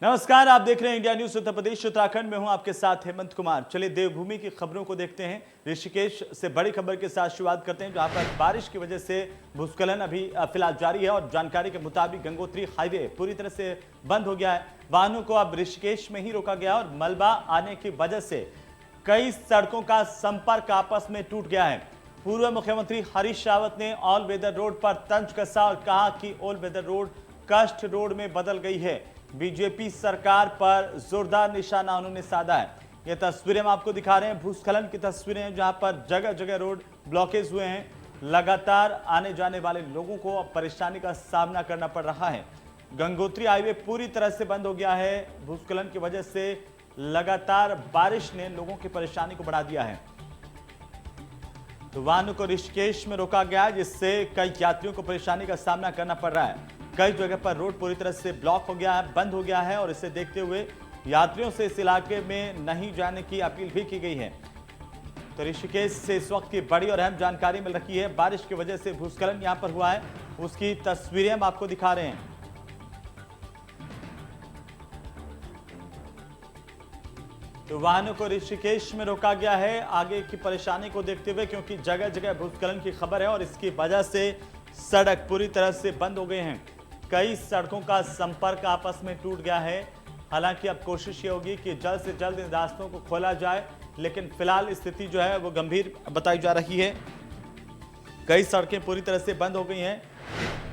नमस्कार, आप देख रहे हैं इंडिया न्यूज उत्तर प्रदेश उत्तराखंड में हूं आपके साथ हेमंत कुमार। चलिए देवभूमि की खबरों को देखते हैं। ऋषिकेश से बड़ी खबर के साथ शुरुआत करते हैं, जहां पर बारिश की वजह से भूस्खलन अभी फिलहाल जारी है और जानकारी के मुताबिक गंगोत्री हाईवे पूरी तरह से बंद हो गया है। वाहनों को अब ऋषिकेश में ही रोका गया और मलबा आने की वजह से कई सड़कों का संपर्क आपस में टूट गया है। पूर्व मुख्यमंत्री हरीश रावत ने ऑल वेदर रोड पर तंज कसा और कहा कि ऑल वेदर रोड कष्ट रोड में बदल गई है। बीजेपी सरकार पर जोरदार निशाना उन्होंने साधा है। ये तस्वीरें हम आपको दिखा रहे हैं, भूस्खलन की तस्वीरें हैं, जहां पर जगह जगह रोड ब्लॉकेज हुए हैं। लगातार आने जाने वाले लोगों को अब परेशानी का सामना करना पड़ रहा है। गंगोत्री हाईवे पूरी तरह से बंद हो गया है। भूस्खलन की वजह से लगातार बारिश ने लोगों की परेशानी को बढ़ा दिया है। तो वाहनों को ऋषिकेश में रोका गया है, जिससे कई यात्रियों को परेशानी का सामना करना पड़ रहा है। कई जगह पर रोड पूरी तरह से ब्लॉक हो गया है, बंद हो गया है और इसे देखते हुए यात्रियों से इस इलाके में नहीं जाने की अपील भी की गई है। तो ऋषिकेश से इस वक्त की बड़ी और अहम जानकारी मिल रही है। बारिश की वजह से भूस्खलन यहां पर हुआ है, उसकी तस्वीरें हम आपको दिखा रहे हैं। तो वाहनों को ऋषिकेश में रोका गया है आगे की परेशानी को देखते हुए, क्योंकि जगह जगह भूस्खलन की खबर है और इसकी वजह से सड़क पूरी तरह से बंद हो गए हैं। कई सड़कों का संपर्क आपस में टूट गया है। हालांकि अब कोशिश ये होगी कि जल्द से जल्द इन रास्तों को खोला जाए, लेकिन फिलहाल स्थिति जो है वो गंभीर बताई जा रही है। कई सड़कें पूरी तरह से बंद हो गई हैं।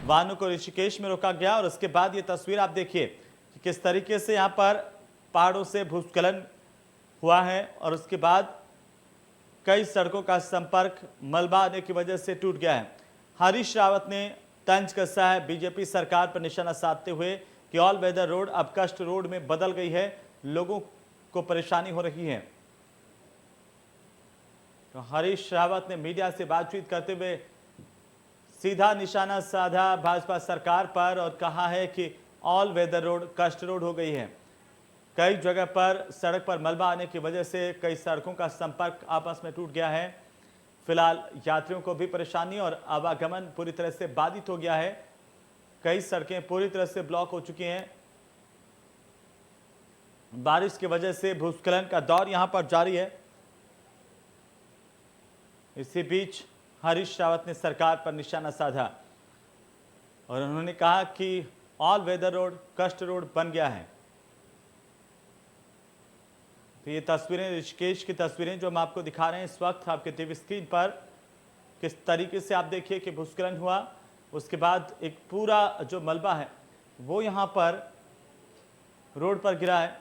वाहनों को ऋषिकेश में रोका गया और उसके बाद ये तस्वीर आप देखिए कि किस तरीके से यहाँ पर पहाड़ों से भूस्खलन हुआ है और उसके बाद कई सड़कों का संपर्क मलबा आने की वजह से टूट गया है। हरीश रावत ने तंज कसा है बीजेपी सरकार पर निशाना साधते हुए कि ऑल वेदर रोड अब कष्ट रोड में बदल गई है, लोगों को परेशानी हो रही है। तो हरीश रावत ने मीडिया से बातचीत करते हुए सीधा निशाना साधा भाजपा सरकार पर और कहा है कि ऑल वेदर रोड कष्ट रोड हो गई है। कई जगह पर सड़क पर मलबा आने की वजह से कई सड़कों का संपर्क आपस में टूट गया है। फिलहाल यात्रियों को भी परेशानी और आवागमन पूरी तरह से बाधित हो गया है। कई सड़कें पूरी तरह से ब्लॉक हो चुकी हैं। बारिश की वजह से भूस्खलन का दौर यहां पर जारी है। इसी बीच हरीश रावत ने सरकार पर निशाना साधा और उन्होंने कहा कि ऑल वेदर रोड कष्ट रोड बन गया है। तो ये तस्वीरें ऋषिकेश की तस्वीरें जो हम आपको दिखा रहे हैं इस वक्त आपके टीवी स्क्रीन पर, किस तरीके से आप देखिए कि भूस्खलन हुआ, उसके बाद एक पूरा जो मलबा है वो यहाँ पर रोड पर गिरा है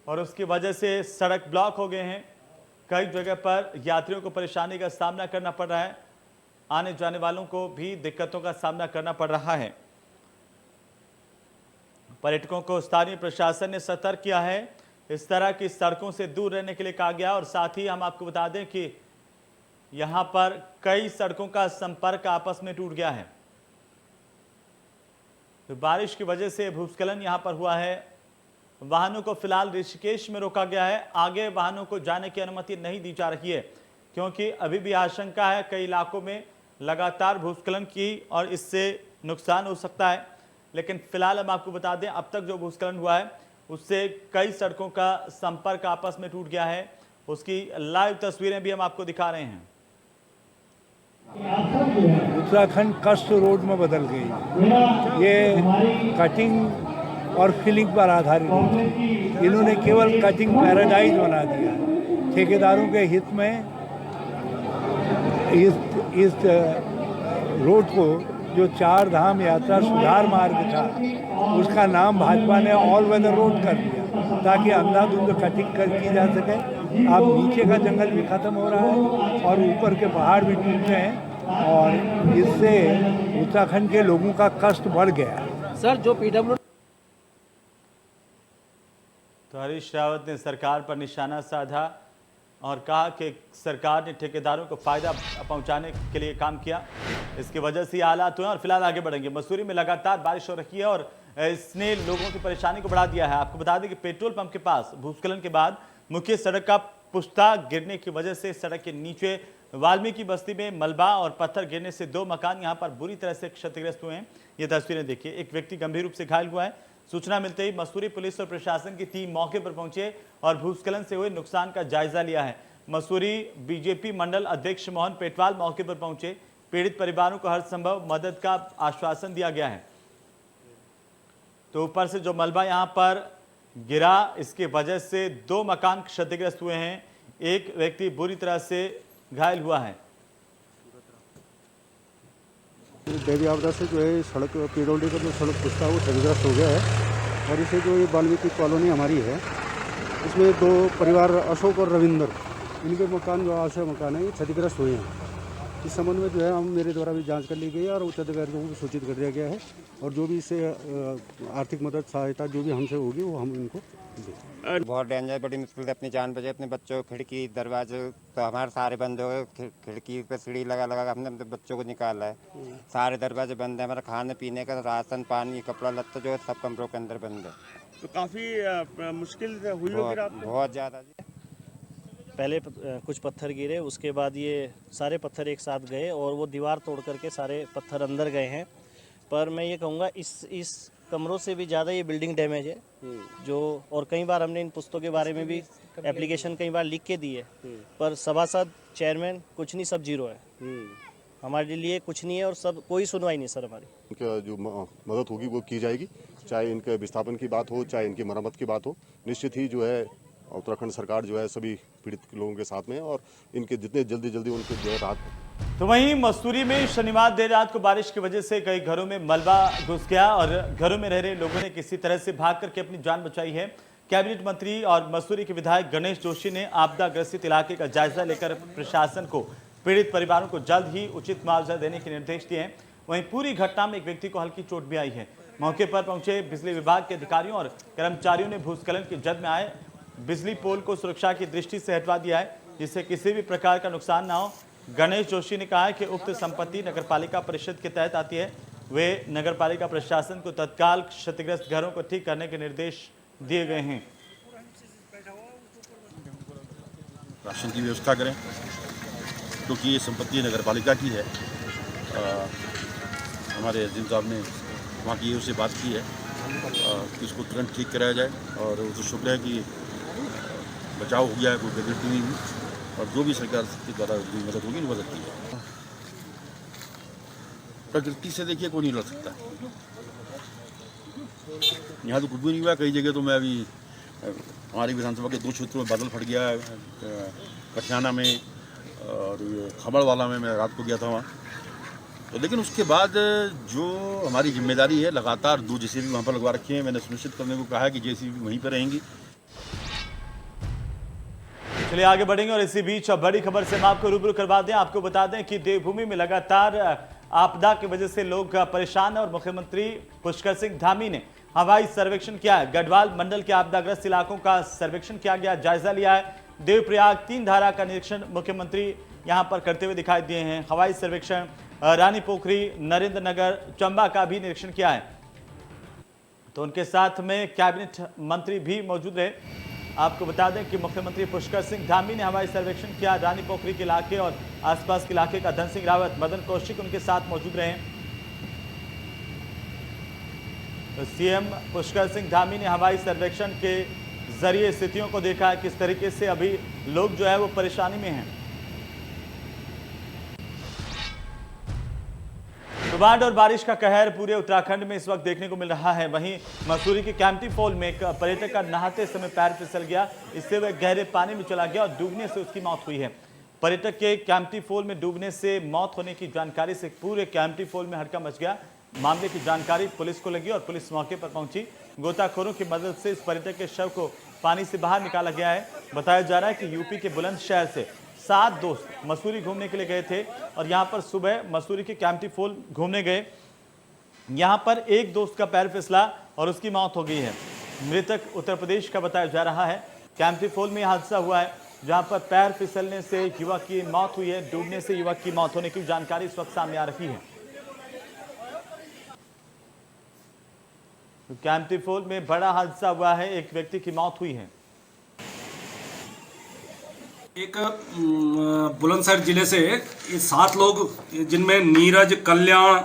और उसकी वजह से सड़क ब्लॉक हो गए हैं। कई जगह पर यात्रियों को परेशानी का सामना करना पड़ रहा है, आने जाने वालों को भी दिक्कतों का सामना करना पड़ रहा है। पर्यटकों को स्थानीय प्रशासन ने सतर्क किया है, इस तरह की सड़कों से दूर रहने के लिए कहा गया और साथ ही हम आपको बता दें कि यहां पर कई सड़कों का संपर्क आपस में टूट गया है। तो बारिश की वजह से भूस्खलन यहां पर हुआ है। वाहनों को फिलहाल ऋषिकेश में रोका गया है, आगे वाहनों को जाने की अनुमति नहीं दी जा रही है, क्योंकि अभी भी आशंका है कई इलाकों में लगातार भूस्खलन की और इससे नुकसान हो सकता है। लेकिन फिलहाल हम आपको बता दें अब तक जो भूस्खलन हुआ है उससे कई सड़कों का संपर्क आपस में टूट गया है। उसकी लाइव तस्वीरें भी हम आपको दिखा रहे हैं। उत्तराखंड कष्ट रोड में बदल गई। ये कटिंग और फिलिंग पर आधारित है। इन्होंने केवल कटिंग पैराडाइज बना दिया। ठेकेदारों के हित में इस रोड को जो चार धाम यात्रा सुधार मार्ग था उसका नाम भाजपा ने ऑल वेदर रोड कर दिया, ताकि अंधाधुंध कटिंग की जा सके। अब नीचे का जंगल भी खत्म हो रहा है और ऊपर के पहाड़ भी टूट रहे हैं और इससे उत्तराखंड के लोगों का कष्ट बढ़ गया। सर जो पीडब्ल्यू तो हरीश रावत ने सरकार पर निशाना साधा और कहा कि सरकार ने ठेकेदारों को फायदा पहुंचाने के लिए काम किया, इसकी वजह से ये हालात हुए और फिलहाल आगे बढ़ेंगे। मसूरी में लगातार बारिश हो रही है और इसने लोगों की परेशानी को बढ़ा दिया है। आपको बता दें कि पेट्रोल पंप के पास भूस्खलन के बाद मुख्य सड़क का पुश्ता गिरने की वजह से सड़क के नीचे वाल्मीकि बस्ती में मलबा और पत्थर गिरने से 2 मकान यहां पर बुरी तरह से क्षतिग्रस्त हुए हैं। ये तस्वीरें देखिए, एक व्यक्ति गंभीर रूप से घायल हुआ है। सूचना मिलते ही मसूरी पुलिस और प्रशासन की टीम मौके पर पहुंचे और भूस्खलन से हुए नुकसान का जायजा लिया है। मसूरी बीजेपी मंडल अध्यक्ष मोहन पेटवाल मौके पर पहुंचे। पीड़ित परिवारों को हर संभव मदद का आश्वासन दिया गया है। तो ऊपर से जो मलबा यहां पर गिरा, इसकी वजह से 2 मकान क्षतिग्रस्त हुए हैं। एक व्यक्ति बुरी तरह से घायल हुआ है। देवी आपदा से जो है सड़क पीडोली का जो सड़क पुस्ता वो क्षतिग्रस्त हो गया है। और इसे जो ये वाल्मीकि कॉलोनी हमारी है, इसमें 2 परिवार अशोक और रविंद्र, इनके मकान जो आश्रय मकान है ये क्षतिग्रस्त हुए हैं। इस संबंध में जो है हम मेरे द्वारा भी जांच कर ली गई है और उच्च अधिकारियों को भी सूचित कर दिया गया है। और जो भी इससे आर्थिक मदद सहायता जो भी हमसे होगी वो हम इनको दें। बहुत डेंजर, बड़ी मुश्किल से अपनी जान बचे। अपने बच्चों खिड़की दरवाजे तो हमारे सारे बंद हो गए। खिड़की पे सीढ़ी लगा लगा हमने अपने बच्चों को निकाला है। सारे दरवाजे बंद है। हमारा खाने पीने का राशन पानी कपड़ा लत्ता जो है सब कमरों के अंदर बंद है। तो काफ़ी मुश्किल हुई होगी रात में? बहुत ज़्यादा। पहले कुछ पत्थर गिरे, उसके बाद ये सारे पत्थर एक साथ गए और वो दीवार तोड़ करके सारे पत्थर अंदर गए हैं। पर मैं ये कहूँगा इस कमरों से भी ज़्यादा ये बिल्डिंग डैमेज है जो। और कई बार हमने इन पुस्तकों के बारे में भी एप्लीकेशन कई बार लिख के दी है, पर सभासद चेयरमैन कुछ नहीं, सब जीरो है। हमारे लिए कुछ नहीं है और सब कोई सुनवाई नहीं सर हमारी। इनका जो मदद होगी वो की जाएगी, चाहे इनके विस्थापन की बात हो चाहे इनकी मरम्मत की बात हो। निश्चित ही जो है उत्तराखंड सरकार जो है सभी पीड़ित लोगों के साथ में है और इनके जितने जल्दी उनके जो है राहत। तो वहीं मसूरी में शनिवार देर रात को बारिश की वजह से कई घरों में मलबा घुस गया और घरों में रह रहे लोगों ने किसी तरह से भाग करके अपनी जान बचाई है। कैबिनेट मंत्री और मसूरी के विधायक गणेश जोशी ने आपदा ग्रसित इलाके का जायजा लेकर प्रशासन को पीड़ित परिवारों को जल्द ही उचित मुआवजा देने के निर्देश दिए हैं। वहीं पूरी घटना में एक व्यक्ति को हल्की चोट भी आई है। मौके पर पहुंचे बिजली विभाग के अधिकारियों और कर्मचारियों ने भूस्खलन की जद में आए बिजली पोल को सुरक्षा की दृष्टि से हटवा दिया है, जिससे किसी भी प्रकार का नुकसान ना हो। गणेश जोशी ने कहा है कि उक्त संपत्ति नगरपालिका परिषद के तहत आती है। वे नगरपालिका प्रशासन को तत्काल क्षतिग्रस्त घरों को ठीक करने के निर्देश दिए गए हैं। राशन की व्यवस्था करें क्योंकि ये संपत्ति नगरपालिका की है। हमारे एसडीएम साहब ने वहाँ की उससे बात की है कि इसको तुरंत ठीक कराया जाए और वो तो शुक्र है कि बचाव हो गया है, कोई गलती नहीं हुई और जो भी सरकार के द्वारा जो मदद होगी वो मदद की है। प्रकृति से देखिए कोई नहीं लड़ सकता। यहाँ तो कुछ भी नहीं हुआ। कई जगह तो मैं अभी हमारी विधानसभा के 2 क्षेत्रों में बादल फट गया है, कठियाना में और खबड़वाला में मैं रात को गया था वहाँ। तो लेकिन उसके बाद जो हमारी जिम्मेदारी है, लगातार 2 जेसीबी वहाँ पर लगवा रखी है। मैंने सुनिश्चित करने को कहा है कि जेसीबी वहीं पर रहेंगी। चलिए आगे बढ़ेंगे और इसी बीच बड़ी खबर से हम आपको रूबरू करवा दें। आपको बता दें कि देवभूमि में लगातार आपदा की वजह से लोग परेशान हैं और मुख्यमंत्री पुष्कर सिंह धामी ने हवाई सर्वेक्षण किया है। गढ़वाल मंडल के आपदाग्रस्त इलाकों का सर्वेक्षण किया गया, जायजा लिया है। देवप्रयाग 3 धारा का निरीक्षण मुख्यमंत्री यहां पर करते हुए दिखाई दिए हैं। हवाई सर्वेक्षण रानी पोखरी, नरेंद्र नगर, चंबा का भी निरीक्षण किया है। तो उनके साथ में कैबिनेट मंत्री भी मौजूद रहे। आपको बता दें कि मुख्यमंत्री पुष्कर सिंह धामी ने हवाई सर्वेक्षण किया। रानी पोखरी के इलाके और आसपास के इलाके का धन सिंह रावत, मदन कौशिक उनके साथ मौजूद रहे। तो सीएम पुष्कर सिंह धामी ने हवाई सर्वेक्षण के जरिए स्थितियों को देखा है, किस तरीके से अभी लोग जो है वो परेशानी में हैं। बाढ़ और बारिश का कहर पूरे उत्तराखंड में इस वक्त देखने को मिल रहा है। वहीं मसूरी के कैंपटी फॉल में एक पर्यटक का नहाते समय पैर फिसल गया, इससे वह गहरे पानी में चला गया और डूबने से उसकी मौत हुई है। पर्यटक के कैंपटी फॉल में डूबने से मौत होने की जानकारी से पूरे कैंपटी फॉल में हड़कंप मच गया। मामले की जानकारी पुलिस को लगी और पुलिस मौके पर पहुंची। गोताखोरों की मदद से इस पर्यटक के शव को पानी से बाहर निकाला गया है। बताया जा रहा है कि यूपी के बुलंदशहर से 7 दोस्त मसूरी घूमने के लिए गए थे और यहां पर सुबह मसूरी के कैंपटी फॉल घूमने गए। यहां पर एक दोस्त का पैर फिसला और उसकी मौत हो गई है। मृतक उत्तर प्रदेश का बताया जा रहा है। कैंपटी फॉल में हादसा हुआ है जहां पर पैर फिसलने से युवक की मौत हुई है। डूबने से युवक की मौत होने की जानकारी इस वक्त सामने आ रही है। कैंपटी फॉल में बड़ा हादसा हुआ है, एक व्यक्ति की मौत हुई है। एक बुलंदशहर जिले से ये 7 लोग, जिनमें नीरज, कल्याण,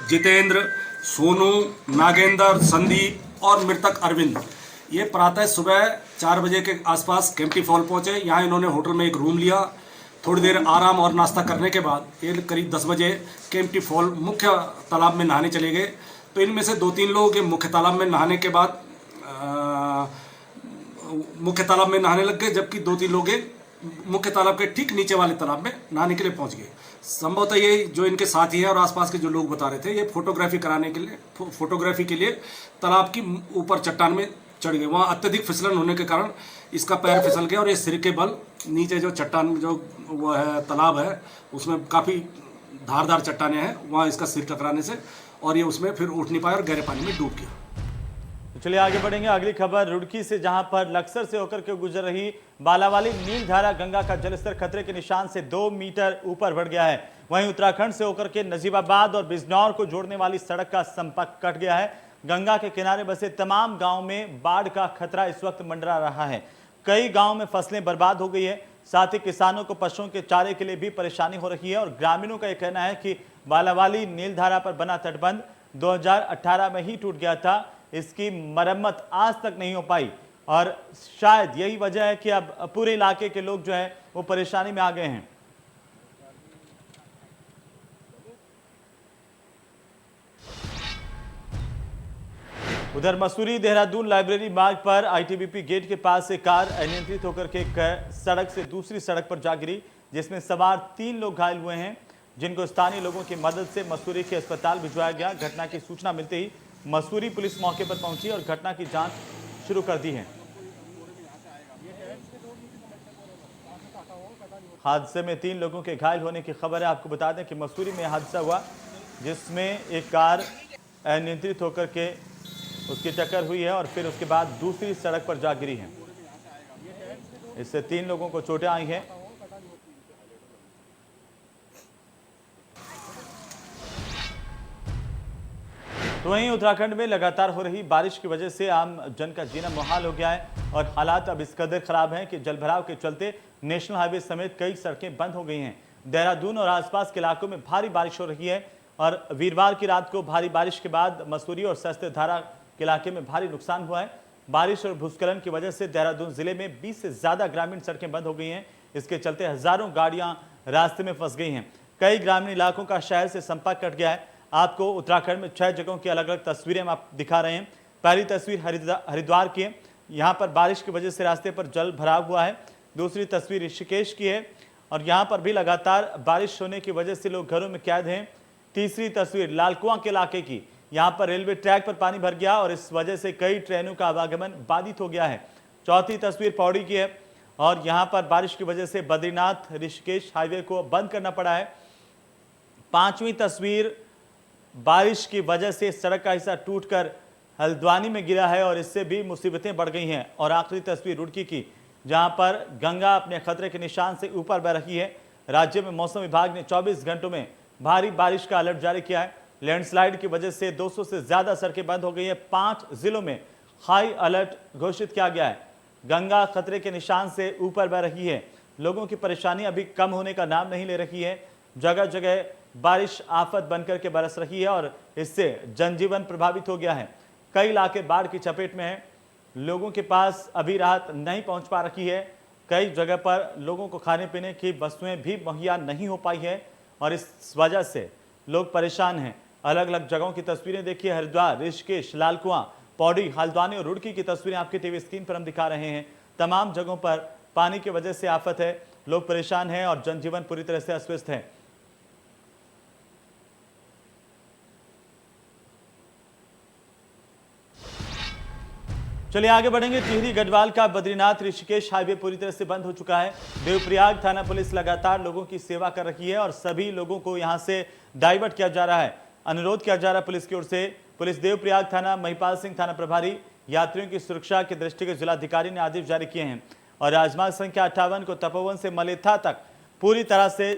जितेंद्र, सोनू, नागेंद्र, संदीप और मृतक अरविंद, ये प्रातः सुबह 4 बजे के आसपास केम्प्टी फॉल पहुंचे। यहाँ इन्होंने होटल में एक रूम लिया। थोड़ी देर आराम और नाश्ता करने के बाद ये करीब 10 बजे केम्प्टी फॉल मुख्य तालाब में नहाने चले गए। तो इनमें से 2-3 लोग मुख्य तालाब में नहाने के बाद मुख्य तालाब में नहाने लग गए, जबकि 2-3 लोग मुख्य तालाब के ठीक नीचे वाले तालाब में नहाने के लिए पहुंच गए। संभवतः ये जो इनके साथी हैं और आसपास के जो लोग बता रहे थे, ये फोटोग्राफी के लिए तालाब की ऊपर चट्टान में चढ़ गए। वहाँ अत्यधिक फिसलन होने के कारण इसका पैर फिसल गया और ये सिर के बल नीचे जो चट्टान जो वो है तालाब है, उसमें काफ़ी धारदार चट्टानें हैं, वहाँ इसका सिर टकराने से और ये उसमें फिर उठ नहीं पाया और गहरे पानी में डूब गया। तो चलिए आगे बढ़ेंगे। अगली खबर रुड़की से, जहां पर लक्सर से होकर के गुजर रही बालावाली नीलधारा गंगा का जलस्तर खतरे के निशान से 2 मीटर ऊपर बढ़ गया है। वहीं उत्तराखंड से होकर के नजीबाबाद और बिजनौर को जोड़ने वाली सड़क का संपर्क कट गया है। गंगा के किनारे बसे तमाम गांव में बाढ़ का खतरा इस वक्त मंडरा रहा है। कई गांव में फसलें बर्बाद हो गई है, साथ ही किसानों को पशुओं के चारे के लिए भी परेशानी हो रही है। और ग्रामीणों का यह कहना है कि बालावाली नीलधारा पर बना तटबंध 2018 में ही टूट गया था, इसकी मरम्मत आज तक नहीं हो पाई और शायद यही वजह है कि अब पूरे इलाके के लोग जो है वो परेशानी में आ गए हैं। उधर मसूरी देहरादून लाइब्रेरी मार्ग पर आईटीबीपी गेट के पास एक कार अनियंत्रित होकर के सड़क से दूसरी सड़क पर जा गिरी, जिसमें सवार 3 लोग घायल हुए हैं, जिनको स्थानीय लोगों की मदद से मसूरी के अस्पताल भिजवाया गया। घटना की सूचना मिलते ही मसूरी पुलिस मौके पर पहुंची और घटना की जांच शुरू कर दी है। हादसे में 3 लोगों के घायल होने की खबर है। आपको बता दें कि मसूरी में हादसा हुआ, जिसमें एक कार अनियंत्रित होकर के उसकी टक्कर हुई है और फिर उसके बाद दूसरी सड़क पर जा गिरी है। इससे 3 लोगों को चोटें आई हैं। तो वहीं उत्तराखंड में लगातार हो रही बारिश की वजह से आम जन का जीना मुहाल हो गया है और हालात अब इस कदर खराब हैं कि जलभराव के चलते नेशनल हाईवे समेत कई सड़कें बंद हो गई हैं। देहरादून और आसपास के इलाकों में भारी बारिश हो रही है और वीरवार की रात को भारी बारिश के बाद मसूरी और सहस्त्रधारा के इलाके में भारी नुकसान हुआ है। बारिश और भूस्खलन की वजह से देहरादून जिले में 20 से ज्यादा ग्रामीण सड़कें बंद हो गई हैं। इसके चलते हजारों गाड़ियां रास्ते में फंस गई हैं। कई ग्रामीण इलाकों का शहर से संपर्क कट गया है। आपको उत्तराखंड में 6 जगहों की अलग अलग तस्वीरें हम आप दिखा रहे हैं। पहली तस्वीर हरिद्वार की है, यहाँ पर बारिश की वजह से रास्ते पर जल भराव हुआ है। दूसरी तस्वीर ऋषिकेश की है और यहाँ पर भी लगातार बारिश होने की वजह से लोग घरों में कैद हैं। तीसरी तस्वीर लालकुआं के इलाके की, यहाँ पर रेलवे ट्रैक पर पानी भर गया और इस वजह से कई ट्रेनों का आवागमन बाधित हो गया है। चौथी तस्वीर पौड़ी की है और यहाँ पर बारिश की वजह से बद्रीनाथ ऋषिकेश हाईवे को बंद करना पड़ा है। पांचवी तस्वीर बारिश की वजह से सड़क का हिस्सा टूटकर हल्द्वानी में गिरा है और इससे भी मुसीबतें बढ़ गई हैं। और आखिरी तस्वीर रुड़की की, जहां पर गंगा अपने खतरे के निशान से ऊपर बह रही है। राज्य में मौसम विभाग ने 24 घंटों में भारी बारिश का अलर्ट जारी किया है। लैंडस्लाइड की वजह से 200 से ज्यादा सड़कें बंद हो गई है। 5 जिलों में हाई अलर्ट घोषित किया गया है। गंगा खतरे के निशान से ऊपर बह रही है। लोगों की परेशानी अभी कम होने का नाम नहीं ले रही है। जगह जगह बारिश आफत बनकर के बरस रही है और इससे जनजीवन प्रभावित हो गया है। कई इलाके बाढ़ की चपेट में हैं। लोगों के पास अभी राहत नहीं पहुंच पा रही है। कई जगह पर लोगों को खाने पीने की वस्तुएं भी मुहैया नहीं हो पाई है और इस वजह से लोग परेशान हैं। अलग अलग जगहों की तस्वीरें देखिए। हरिद्वार, ऋषिकेश, लालकुआं, पौड़ी, हल्द्वानी और रुड़की की तस्वीरें आपकी टीवी स्क्रीन पर हम दिखा रहे हैं। तमाम जगहों पर पानी की वजह से आफत है, लोग परेशान हैं और जनजीवन पूरी तरह से अस्त है। चलिए आगे बढ़ेंगे। टिहरी गढ़वाल का बद्रीनाथ ऋषिकेश हाईवे पूरी तरह से बंद हो चुका है। देवप्रयाग थाना पुलिस लगातार लोगों की सेवा कर रही है और सभी लोगों को यहां से डाइवर्ट किया जा रहा है। अनुरोध किया जा रहा है पुलिस की ओर से। पुलिस देवप्रयाग थाना महिपाल सिंह थाना प्रभारी यात्रियों की सुरक्षा के दृष्टिगत जिलाधिकारी ने आदेश जारी किए हैं और राजमार्ग संख्या 58 को तपोवन से मलेथा तक पूरी तरह से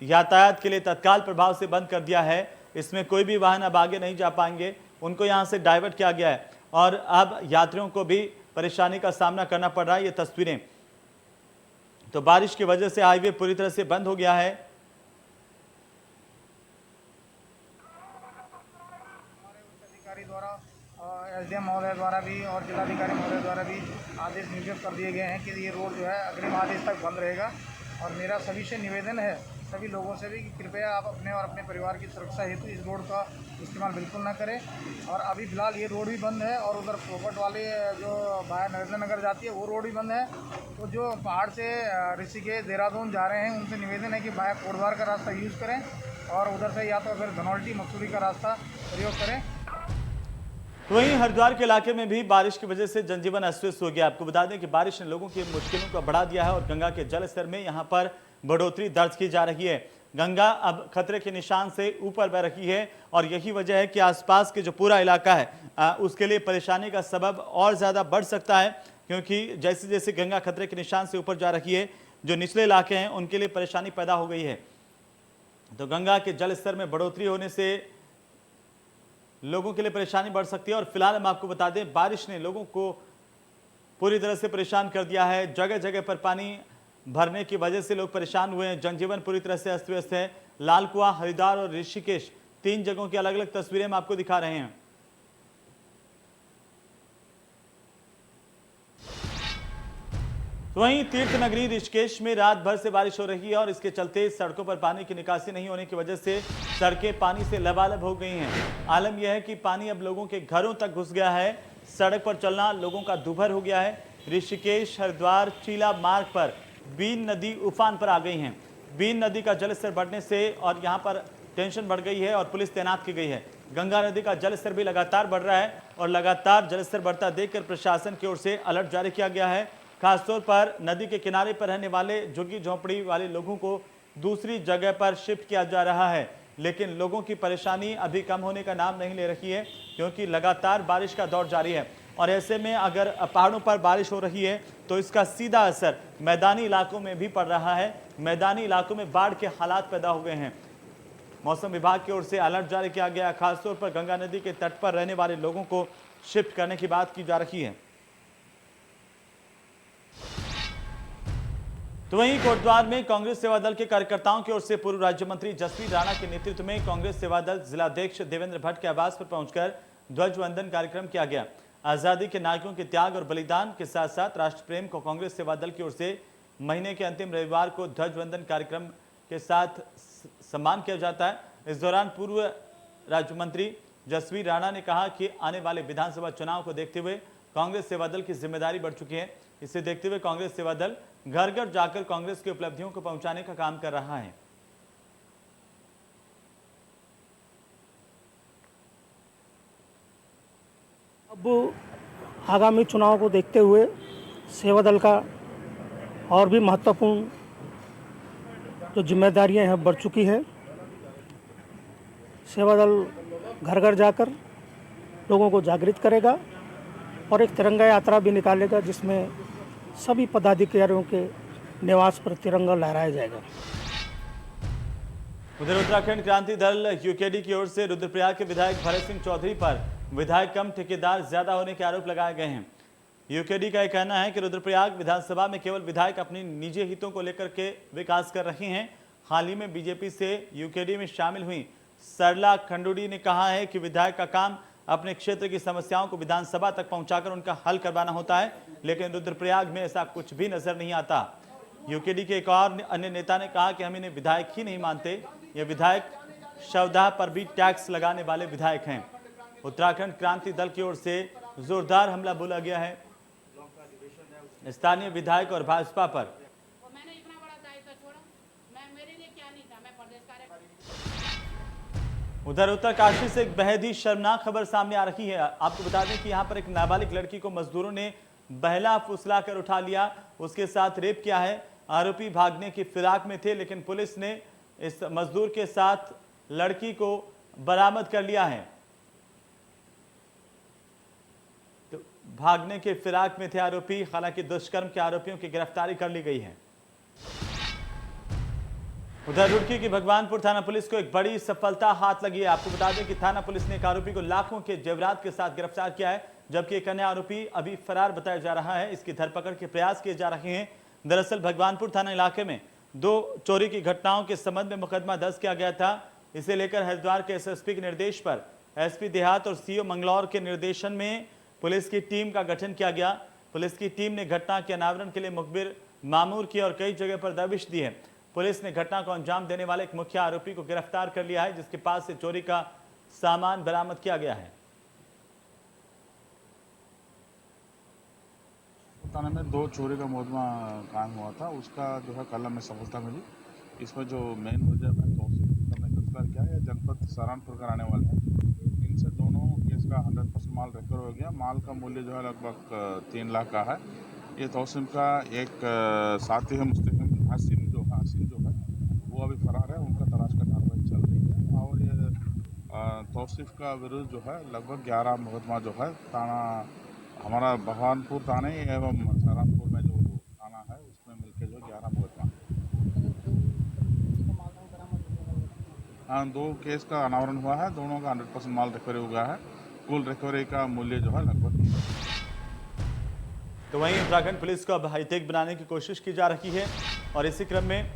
यातायात के लिए तत्काल प्रभाव से बंद कर दिया है। इसमें कोई भी वाहन अब आगे नहीं जा पाएंगे, उनको यहाँ से डाइवर्ट किया गया है और अब यात्रियों को भी परेशानी का सामना करना पड़ रहा है। ये तस्वीरें तो बारिश की वजह से हाईवे पूरी तरह से बंद हो गया है। अधिकारी द्वारा एसडीएम महोदय द्वारा भी और जिलाधिकारी महोदय द्वारा भी आदेश निर्गत कर दिए गए हैं कि ये रोड जो है अग्रिम आदेश तक बंद रहेगा। और मेरा सभी से निवेदन है, सभी लोगों से भी, कि कृपया आप अपने और अपने परिवार की सुरक्षा हेतु इस रोड का इस्तेमाल बिल्कुल ना करें। और अभी फ़िलहाल ये रोड भी बंद है और उधर पोपट वाले जो बाहर नरेंद्र नगर जाती है वो रोड भी बंद है। तो जो पहाड़ से ऋषिकेश देहरादून जा रहे हैं उनसे निवेदन है कि बाया कोटद्वार का रास्ता यूज़ करें और उधर से या तो फिर धनौल्टी मसूरी का रास्ता प्रयोग करें। वहीं हरिद्वार के इलाके में भी बारिश की वजह से जनजीवन अस्त व्यस्त हो गया। आपको बता दें कि बारिश ने लोगों की मुश्किलों को बढ़ा दिया है और गंगा के जल स्तर में यहां पर बढ़ोतरी दर्ज की जा रही है। गंगा अब खतरे के निशान से ऊपर बह रही है और यही वजह है कि आसपास के जो पूरा इलाका है उसके लिए परेशानी का सबब और ज़्यादा बढ़ सकता है, क्योंकि जैसे जैसे गंगा खतरे के निशान से ऊपर जा रही है, जो निचले इलाके हैं उनके लिए परेशानी पैदा हो गई है। तो गंगा के जल स्तर में बढ़ोतरी होने से लोगों के लिए परेशानी बढ़ सकती है। और फिलहाल हम आपको बता दें, बारिश ने लोगों को पूरी तरह से परेशान कर दिया है। जगह जगह पर पानी भरने की वजह से लोग परेशान हुए हैं। जनजीवन पूरी तरह से अस्त व्यस्त है। लाल कुआं, हरिद्वार और ऋषिकेश, 3 जगहों की अलग अलग तस्वीरें हम आपको दिखा रहे हैं। तो वहीं तीर्थ नगरी ऋषिकेश में रात भर से बारिश हो रही है और इसके चलते सड़कों पर पानी की निकासी नहीं होने की वजह से सड़कें पानी से लबालब हो गई हैं। आलम यह है कि पानी अब लोगों के घरों तक घुस गया है। सड़क पर चलना लोगों का दुभर हो गया है। ऋषिकेश हरिद्वार चीला मार्ग पर बीन नदी उफान पर आ गई हैं। बीन नदी का जलस्तर बढ़ने से और यहाँ पर टेंशन बढ़ गई है और पुलिस तैनात की गई है। गंगा नदी का जलस्तर भी लगातार बढ़ रहा है और लगातार जलस्तर बढ़ता देखकर प्रशासन की ओर से अलर्ट जारी किया गया है। खासतौर पर नदी के किनारे पर रहने वाले झुग्गी झोंपड़ी वाले लोगों को दूसरी जगह पर शिफ्ट किया जा रहा है, लेकिन लोगों की परेशानी अभी कम होने का नाम नहीं ले रही है, क्योंकि लगातार बारिश का दौर जारी है। और ऐसे में अगर पहाड़ों पर बारिश हो रही है तो इसका सीधा असर मैदानी इलाकों में भी पड़ रहा है। मैदानी इलाकों में बाढ़ के हालात पैदा हो गए हैं। मौसम विभाग की ओर से अलर्ट जारी किया गया। खासतौर पर गंगा नदी के तट पर रहने वाले लोगों को शिफ्ट करने की बात की जा रही है। तो वहीं कोटद्वार में कांग्रेस सेवा दल के कार्यकर्ताओं की ओर से पूर्व राज्य मंत्री जसवीर राणा के नेतृत्व में कांग्रेस सेवा दल जिलाध्यक्ष देवेंद्र भट्ट के आवास पर पहुंचकर ध्वज वंदन कार्यक्रम किया गया। आजादी के नायकों के त्याग और बलिदान के साथ साथ राष्ट्र प्रेम को कांग्रेस सेवा दल की ओर से महीने के अंतिम रविवार को ध्वज वंदन कार्यक्रम के साथ सम्मान किया जाता है। इस दौरान पूर्व राज्य मंत्री जसवीर राणा ने कहा कि आने वाले विधानसभा चुनाव को देखते हुए कांग्रेस सेवा दल की जिम्मेदारी बढ़ चुकी है। इसे देखते हुए कांग्रेस सेवा दल घर घर जाकर कांग्रेस की उपलब्धियों को पहुंचाने का काम कर रहा है। अब आगामी चुनाव को देखते हुए सेवा दल का और भी महत्वपूर्ण जो जिम्मेदारियां हैं बढ़ चुकी है। सेवा दल घर घर जाकर लोगों को जागृत करेगा और एक तिरंगा यात्रा भी निकालेगा, जिसमें सभी पदाधिकारियों के निवास पर तिरंगा लहराया जाएगा। उधर उत्तराखंड क्रांति दल यूकेडी की ओर से रुद्रप्रयाग के विधायक भरत सिंह चौधरी पर विधायक कम ठेकेदार ज्यादा होने के आरोप लगाए गए हैं। यूकेडी का यह कहना है कि रुद्रप्रयाग विधानसभा में केवल विधायक अपनी निजी हितों को लेकर के विकास कर रहे हैं। हाल ही में बीजेपी से यूकेडी में शामिल हुई सरला खंडूड़ी ने कहा है कि विधायक का काम अपने क्षेत्र की समस्याओं को विधानसभा तक पहुंचाकर उनका हल करवाना होता है, लेकिन रुद्रप्रयाग में ऐसा कुछ भी नजर नहीं आता। यूकेडी के एक और अन्य नेता ने कहा कि हम इन्हें विधायक ही नहीं मानते, ये विधायक शवदाह पर भी टैक्स लगाने वाले विधायक हैं। उत्तराखंड क्रांति दल की ओर से जोरदार हमला बोला गया है स्थानीय विधायक और भाजपा पर। उधर उत्तरकाशी से एक बेहद ही शर्मनाक खबर सामने आ रही है। आपको बता दें कि यहां पर एक नाबालिग लड़की को मजदूरों ने बहला फुसला कर उठा लिया, उसके साथ रेप किया है। आरोपी भागने की फिराक में थे, लेकिन पुलिस ने इस मजदूर के साथ लड़की को बरामद कर लिया है। तो भागने के फिराक में थे आरोपी, हालांकि दुष्कर्म के आरोपियों की गिरफ्तारी कर ली गई है। उधर रुड़की की भगवानपुर थाना पुलिस को एक बड़ी सफलता हाथ लगी है। आपको बता दें कि थाना पुलिस ने एक आरोपी को लाखों के जेवरात के साथ गिरफ्तार किया है, जबकि एक अन्य आरोपी अभी फरार बताया जा रहा है। इसकी धरपकड़ के प्रयास किए जा रहे हैं। दरअसल भगवानपुर थाना इलाके में 2 चोरी की घटनाओं के संबंध में मुकदमा दर्ज किया गया था। इसे लेकर हरिद्वार के एसएसपी के निर्देश पर एसपी देहात और सीओ मंगलौर के निर्देशन में पुलिस की टीम का गठन किया गया। पुलिस की टीम ने घटना के अनावरण के लिए मुखबिर मामूर की और कई जगह पर दबिश दी है। पुलिस ने घटना को अंजाम देने वाले एक मुख्य आरोपी को गिरफ्तार कर लिया है, जिसके पास से चोरी का सामान बरामद किया गया है। थाने में 2 चोरी का मुकदमा कायम हुआ था, उसका जो है कल हमें सफलता मिली। इसमें जो मेन वजह है तौसीफ हमने गिरफ्तार किया है, जनपद सहारनपुर का रहने वाले हैं। इनसे दोनों केस का 100% माल रिकवर हो गया। माल का मूल्य जो है लगभग 3 लाख का है। ये तौसीफ का एक साथी है मुस्तकिम हसीम जो है वो अभी फरार है, उनका तलाश का कार्रवाई चल रही है। और ये तौसीफ का विरुद्ध जो है लगभग 11 मुकदमा जो है थाना हमारा भगवानपुर थाने एवं सहारनपुर में जो थाना है उसमें मिलकर जो 11 मुकदमा। हाँ, 2 केस का अनावरण हुआ है, दोनों का 100% माल रिकवरी हुआ है। कुल रिकवरी का मूल्य जो है लगभग। तो वहीं उत्तराखंड पुलिस को अब हाईटेक बनाने की कोशिश की जा रही है और इसी क्रम में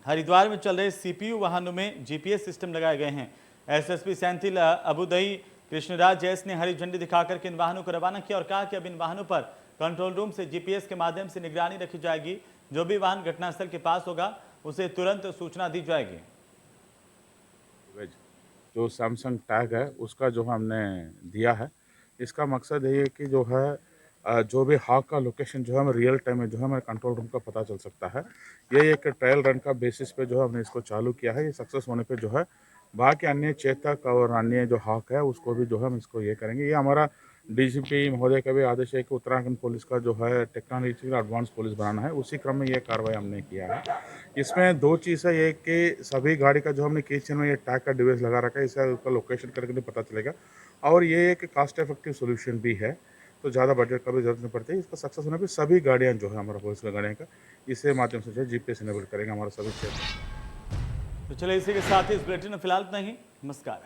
हरिद्वार में चल रहे सीपीयू वाहनों में जीपीएस सिस्टम लगाए गए हैं। एसएसपी सैंथिल अबुदई कृष्णराज जैस ने हरी झंडी दिखाकर के इन वाहनों को रवाना किया और कहा कि अब इन वाहनों पर कंट्रोल रूम से जीपीएस के माध्यम से निगरानी रखी जाएगी। जो भी वाहन घटनास्थल के पास होगा उसे तुरंत सूचना दी जाएगी। जो सैमसंग टैग है उसका जो हमने दिया है, इसका मकसद ये है कि जो है जो भी हॉक का लोकेशन जो है हमें रियल टाइम में जो है हमारे कंट्रोल रूम का पता चल सकता है। ये एक ट्रायल रन का बेसिस पे जो है हमने इसको चालू किया है। ये सक्सेस होने पे जो है बाकी अन्य चेतक और अन्य जो हॉक है उसको भी जो है हम इसको ये करेंगे। ये हमारा डीजीपी महोदय का भी आदेश है कि उत्तराखंड पुलिस का जो है टेक्नोलॉजी एडवांस पुलिस बनाना है, उसी क्रम में ये कार्रवाई हमने किया है। इसमें 2 चीज़ है, ये कि सभी गाड़ी का जो हमने किचन में ये टैग का डिवाइस लगा रखा है, इससे उसका लोकेशन करके नहीं पता चलेगा। और ये एक कॉस्ट इफेक्टिव सोल्यूशन भी है, तो ज़्यादा बजट का भी जरूरत नहीं पड़ती है। इसका सक्सेस होने पर सभी गाड़ियाँ जो है हमारा पुलिस की गाड़ियाँ का इसके माध्यम से जो है जीपीएस इनेबल करेंगे हमारा सभी क्षेत्र। तो चलिए इसी के साथ ही इस बुलेटिन में फिलहाल इतना ही। नमस्कार।